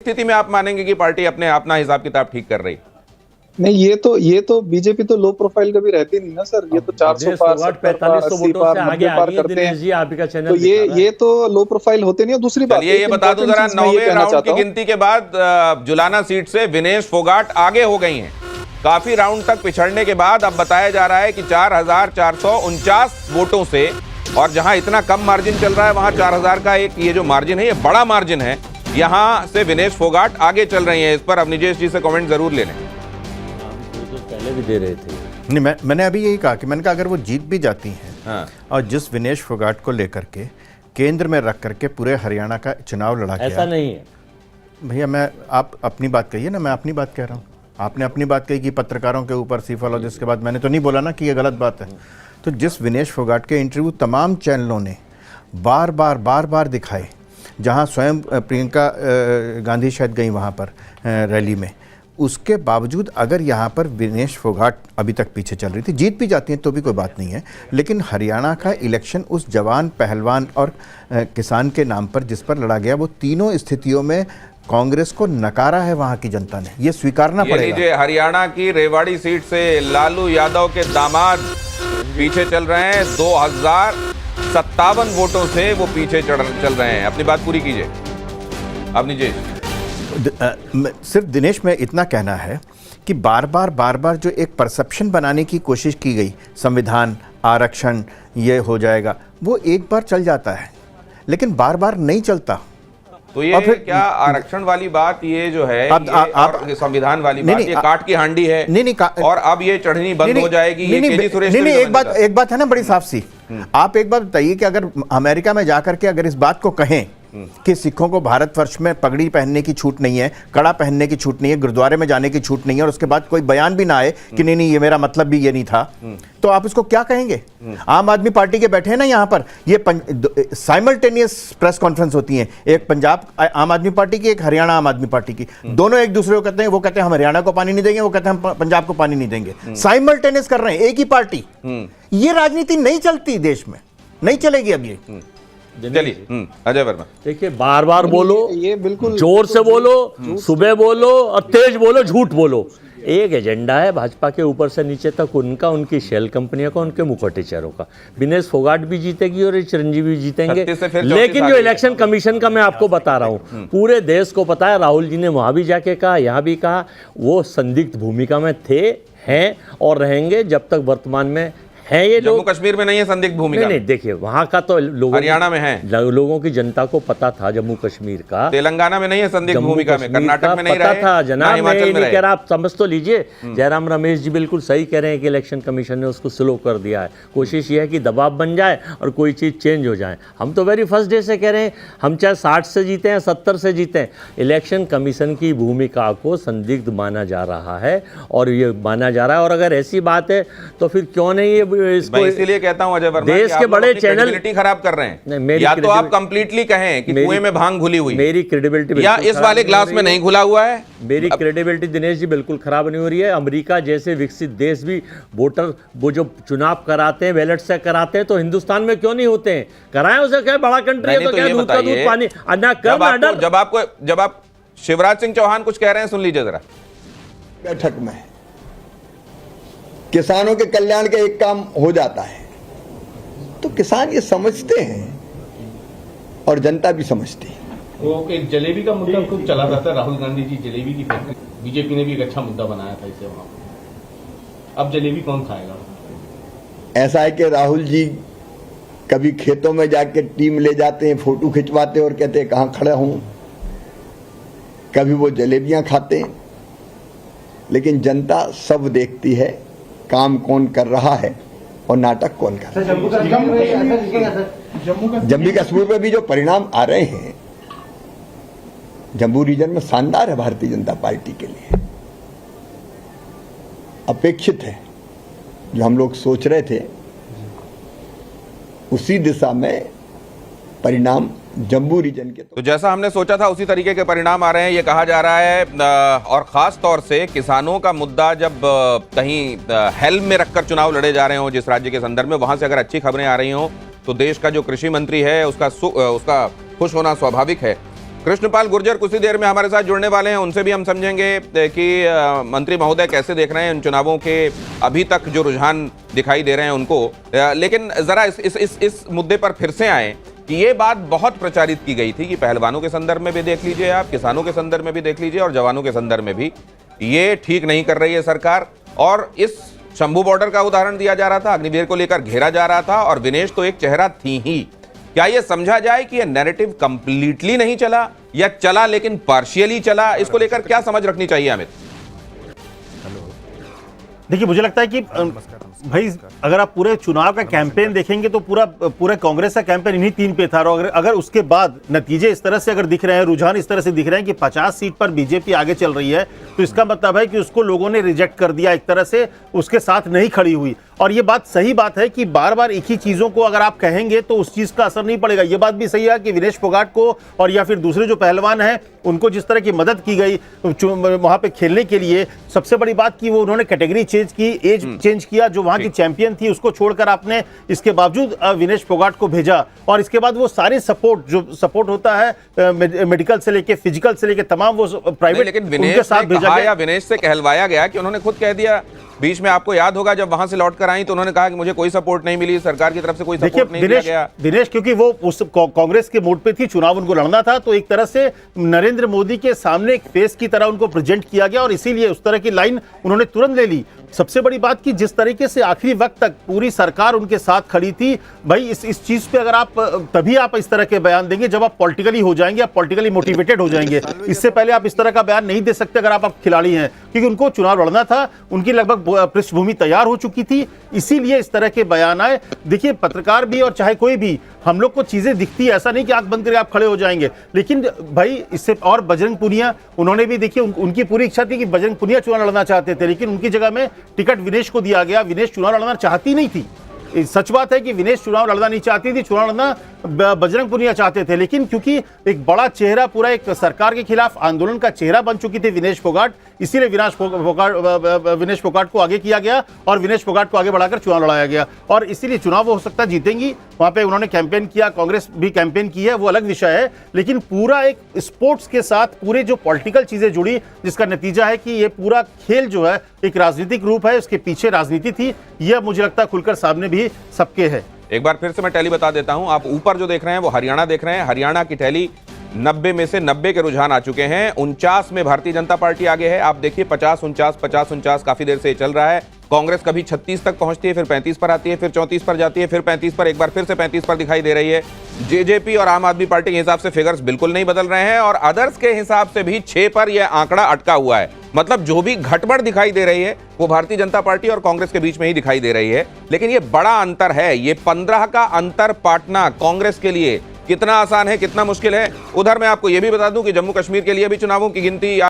स्थिति में आप मानेंगे कि पार्टी अपने अपना हिसाब किताब ठीक कर रही? नहीं, ये तो बीजेपी तो लो प्रोफाइल कभी रहती नहीं ना सर। ये तो 400 पार, 70 पार, 80 पार, 90 पार करते हैं। तो ये तो लो प्रोफाइल होते नहीं। और दूसरी बात, चलिए ये बता दूं जरा, 9वें राउंड की गिनती के बाद जुलाना सीट से विनेश फोगाट आगे हो गई हैं। काफी राउंड तक पिछड़ने के बाद अब बताया जा रहा है कि 4449 वोटों से, और जहां इतना कम मार्जिन चल रहा है वहां 4000 का एक ये जो मार्जिन है, ये बड़ा मार्जिन है। यहां से विनेश फोगाट आगे चल रही हैं। इस पर अब निजेश जी से कमेंट जरूर ले लें। पहले भी दे रहे थे। नहीं, मैंने अभी यही कहा कि मैंने कहा अगर वो जीत भी जाती हैं, हाँ। और जिस विनेश फोगाट को लेकर के केंद्र में रख करके पूरे हरियाणा का चुनाव लड़ा गया। ऐसा नहीं है भैया, आप अपनी बात कहिए ना, मैं अपनी बात कह रहा हूँ। आपने अपनी बात कही कि पत्रकारों के ऊपर सीफल, और जिसके बाद मैंने तो नहीं बोला ना कि ये गलत बात है। तो जिस विनेश फोगाट के इंटरव्यू तमाम चैनलों ने बार बार दिखाए, जहाँ स्वयं प्रियंका गांधी शायद गई वहाँ पर रैली में, उसके बावजूद अगर यहाँ पर विनेश फोगाट अभी तक पीछे चल रही थी, जीत भी जाती हैं तो भी कोई बात नहीं है, लेकिन हरियाणा का इलेक्शन उस जवान, पहलवान और किसान के नाम पर जिस पर लड़ा गया, वो तीनों स्थितियों में कांग्रेस को नकारा है वहाँ की जनता ने। ये स्वीकारना पड़ेगा। हरियाणा की रेवाड़ी सीट से लालू यादव के दामाद पीछे चल रहे हैं। 2057 वोटों से वो पीछे चल रहे हैं। अपनी बात पूरी कीजिए अब निजेश। सिर्फ दिनेश में इतना कहना है कि बार बार जो एक परसेप्शन बनाने की कोशिश की गई, संविधान, आरक्षण, ये हो जाएगा, वो एक बार चल जाता है लेकिन बार बार नहीं चलता। तो ये फिर क्या आरक्षण वाली बात, ये जो है आप संविधान वाली बात, ये काट की हांडी है। और अब ये चढ़नी बंद हो जाएगी। एक बात है ना बड़ी साफ सी। आप एक बात बताइए कि अगर अमेरिका में जाकर के अगर इस बात को कहें कि सिखों को भारतवर्ष में पगड़ी पहनने की छूट नहीं है, कड़ा पहनने की छूट नहीं है, गुरुद्वारे में जाने की छूट नहीं है, और उसके बाद कोई बयान भी ना आए कि नहीं ये मेरा मतलब भी ये नहीं था, तो आप इसको क्या कहेंगे? आम आदमी पार्टी के बैठे हैं ना यहाँ पर, ये साइमल्टेनियस प्रेस कॉन्फ्रेंस होती है, एक पंजाब आम आदमी पार्टी की, एक हरियाणा आम आदमी पार्टी की। दोनों एक दूसरे को कहते हैं, वो कहते हैं हम हरियाणा को पानी नहीं देंगे, वो कहते हैं हम पंजाब को पानी नहीं देंगे। साइमल्टेनियस कर रहे हैं, एक ही पार्टी। ये राजनीति नहीं चलती देश में, नहीं चलेगी अब ये। चलिए अजय वर्मा। देखिए, बार बार बोलो, ये बिल्कुल जोर से बोलो, सुबह बोलो और तेज बोलो, झूठ बोलो। एक एजेंडा है भाजपा के ऊपर से नीचे तक उनका, उनकी शेल कंपनियों का, उनके मुखौटेचरों का। विनेश फोगाट भी जीतेगी और चिरंजीवी भी जीतेंगे। लेकिन जो इलेक्शन कमीशन का मैं आपको बता रहा हूँ, पूरे देश को पता है, राहुल जी ने वहाँ भी जाके कहा, यहाँ भी कहा, वो संदिग्ध भूमिका में थे, हैं और रहेंगे जब तक वर्तमान में है। ये जम्मू कश्मीर में नहीं है संदिग्ध भूमिका। नहीं, देखिए वहाँ का तो हरियाणा में है, लोगों की जनता को पता था। जम्मू कश्मीर का, तेलंगाना में नहीं है संदिग्ध भूमिका में, कर्नाटक में नहीं पता था जनाब। हिमाचल में कह रहा, आप समझ तो लीजिए। जयराम रमेश जी बिल्कुल सही कह रहे हैं कि इलेक्शन कमीशन ने उसको स्लो कर दिया है। कोशिश ये है कि दबाव बन जाए और कोई चीज़ चेंज हो जाए। हम तो वेरी फर्स्ट डे से कह रहे हैं, हम चाहे 60 से जीते हैं, 70 से जीते हैं, इलेक्शन कमीशन की भूमिका को संदिग्ध माना जा रहा है और ये माना जा रहा है। और अगर ऐसी बात है तो फिर क्यों नहीं ये इसको कहता हूं अजय वर्मा, देश के बड़े चैनल खराब कर रहे हैं। या तो आप कंप्लीटली कहें कि कुएं में भांग घुली हुई, मेरी क्रेडिबिलिटी, या इस वाले ग्लास में नहीं घुला हुआ है। मेरी क्रेडिबिलिटी दिनेश जी बिल्कुल खराब नहीं हो रही है। अमेरिका जैसे विकसित देश भी वोटर वो जो चुनाव कराते हैं बैलेट से कराते हैं, तो हिंदुस्तान में क्यों नहीं होते हैं? कराएं, उसे क्या बड़ा कंट्री है तो क्या दूध का दूध पानी अन्ना कर। जब आप शिवराज सिंह चौहान कुछ कह रहे हैं, सुन लीजिए जरा। बैठक में किसानों के कल्याण का एक काम हो जाता है तो किसान ये समझते हैं और जनता भी समझती है। वो एक जलेबी का मुद्दा खूब चला जाता है, राहुल गांधी जी जलेबी की फैक्ट्री, बीजेपी ने भी एक अच्छा मुद्दा बनाया था इसे वहां पर। अब जलेबी कौन खाएगा? ऐसा है कि राहुल जी कभी खेतों में जाके टीम ले जाते हैं, फोटो खिंचवाते और कहते हैं कहां खड़ा हूं। कभी वो जलेबियां खाते हैं, लेकिन जनता सब देखती है काम कौन कर रहा है और नाटक कौन कर रहा है। जम्मू कश्मीर में भी जो परिणाम आ रहे हैं, जम्मू रीजन में शानदार है भारतीय जनता पार्टी के लिए। अपेक्षित है, जो हम लोग सोच रहे थे उसी दिशा में परिणाम जम्मू रीजन के। तो जैसा हमने सोचा था उसी तरीके के परिणाम आ रहे हैं, ये कहा जा रहा है। और खास तौर से किसानों का मुद्दा जब कहीं हेल्म में रखकर चुनाव लड़े जा रहे हो जिस राज्य के संदर्भ में, वहां से अगर अच्छी खबरें आ रही हो तो देश का जो कृषि मंत्री है उसका खुश होना स्वाभाविक है। कृष्णपाल गुर्जर कुछ ही देर में हमारे साथ जुड़ने वाले हैं, उनसे भी हम समझेंगे कि मंत्री महोदय कैसे देख रहे हैं इन चुनावों के अभी तक जो रुझान दिखाई दे रहे हैं उनको। लेकिन जरा इस मुद्दे पर फिर से आए कि ये बात बहुत प्रचारित की गई थी कि पहलवानों के संदर्भ में भी देख लीजिए आप, किसानों के संदर्भ में भी देख लीजिए और जवानों के संदर्भ में भी, ये ठीक नहीं कर रही है सरकार। और इस शंभू बॉर्डर का उदाहरण दिया जा रहा था, अग्निवीर को लेकर घेरा जा रहा था और विनेश तो एक चेहरा थी ही। क्या यह समझा जाए कि यह नैरेटिव कंप्लीटली नहीं चला या चला लेकिन पार्शियली चला? इसको लेकर क्या समझ रखनी चाहिए अमित? देखिए, मुझे लगता है कि भाई अगर आप पूरे चुनाव का कैंपेन देखेंगे तो पूरा कांग्रेस का कैंपेन इन्हीं 3 पे था। और अगर उसके बाद नतीजे इस तरह से अगर दिख रहे हैं, रुझान इस तरह से दिख रहे हैं कि 50 सीट पर बीजेपी आगे चल रही है, तो इसका मतलब है कि उसको लोगों ने रिजेक्ट कर दिया, एक तरह से उसके साथ नहीं खड़ी हुई। और ये बात सही बात है कि बार बार एक ही चीजों को अगर आप कहेंगे तो उस चीज का असर नहीं पड़ेगा। ये बात भी सही है कि विनेश फोगाट को और या फिर दूसरे जो पहलवान हैं उनको जिस तरह की मदद की गई वहां पे खेलने के लिए, सबसे बड़ी बात की वो उन्होंने कैटेगरी चेंज की, एज चेंज किया, जो वहां की चैंपियन थी उसको छोड़कर आपने इसके बावजूद विनेश फोगाट को भेजा। और इसके बाद वो सारे सपोर्ट जो सपोर्ट होता है मेडिकल से लेके फिजिकल से लेके तमाम वो प्राइवेट, लेकिन विनेश से कहा या विनेश से कहलवाया गया कि उन्होंने खुद कह दिया बीच में, आपको याद होगा जब वहां से लौट कर आई तो उन्होंने कहा कि मुझे कोई सपोर्ट नहीं मिली, सरकार की तरफ से कोई सपोर्ट नहीं दिया गया। दिनेश क्योंकि वो उस कांग्रेस के मोड पे थी, चुनाव उनको लड़ना था, तो एक तरह से नरेंद्र मोदी के सामने एक फेस की तरह उनको प्रेजेंट किया गया और इसीलिए उस तरह की लाइन उन्होंने तुरंत ले ली। सबसे बड़ी बात कि जिस तरीके से आखिरी वक्त तक पूरी सरकार उनके साथ खड़ी थी, भाई इस चीज पे अगर आप तभी आप इस तरह के बयान देंगे जब आप पॉलिटिकली हो जाएंगे, आप पॉलिटिकली मोटिवेटेड हो जाएंगे। इससे पहले आप इस तरह का बयान नहीं दे सकते अगर आप खिलाड़ी हैं, क्योंकि उनको चुनाव लड़ना था, उनकी लगभग पृष्ठभूमि तैयार हो चुकी थी, इसीलिए इस तरह के बयान आए। देखिए, पत्रकार भी और चाहे कोई भी, हम लोग को चीजें दिखती है, ऐसा नहीं कि आंख बंद करके आप खड़े हो जाएंगे। लेकिन भाई इससे और बजरंग पुनिया, उन्होंने भी देखिए उनकी पूरी इच्छा थी कि बजरंग पुनिया चुनाव लड़ना चाहते थे, लेकिन उनकी जगह में टिकट विनेश को दिया गया। विनेश चुनाव लड़ना चाहती नहीं थी, सच बात है कि विनेश चुनाव लड़ना नहीं चाहती थी, चुनाव लड़ना बजरंग पुनिया चाहते थे। लेकिन क्योंकि एक बड़ा चेहरा, पूरा एक सरकार के खिलाफ आंदोलन का चेहरा बन चुकी थी विनेश फोगाट, इसीलिए विनेश फोगाट को आगे किया गया और विनेश फोगाट को आगे बढ़ाकर चुनाव लड़ाया गया। और इसीलिए चुनाव वो हो सकता है जीतेंगी, वहां पे उन्होंने कैंपेन किया, कांग्रेस भी कैंपेन की है, वो अलग विषय है। लेकिन पूरा एक स्पोर्ट्स के साथ पूरे जो पॉलिटिकल चीजें जुड़ी, जिसका नतीजा है कि ये पूरा खेल जो है एक राजनीतिक रूप है, उसके पीछे राजनीति थी, यह मुझे लगता है खुलकर सामने भी सबके है। एक बार फिर से मैं टैली बता देता हूं, आप ऊपर जो देख रहे हैं वो हरियाणा देख रहे हैं। हरियाणा की टैली 90 में से 90 के रुझान आ चुके हैं। 49 में भारतीय जनता पार्टी आगे है। आप देखिए 50-49 काफी देर से चल रहा है। कांग्रेस कभी 36 तक पहुंचती है, फिर 35 पर आती है, फिर 34 पर जाती है, फिर 35 पर, एक बार फिर से 35 पर दिखाई दे रही है। जेजेपी और आम आदमी पार्टी के हिसाब से फिगर्स बिल्कुल नहीं बदल रहे हैं और अदर्स के हिसाब से भी 6 पर यह आंकड़ा अटका हुआ है। मतलब जो भी घटबड़ दिखाई दे रही है वो भारतीय जनता पार्टी और कांग्रेस के बीच में ही दिखाई दे रही है। लेकिन ये बड़ा अंतर है, ये 15 का अंतर पाटना कांग्रेस के लिए कितना आसान है, कितना मुश्किल है। उधर मैं आपको यह भी बता दूं कि जम्मू कश्मीर के लिए भी चुनावों की गिनती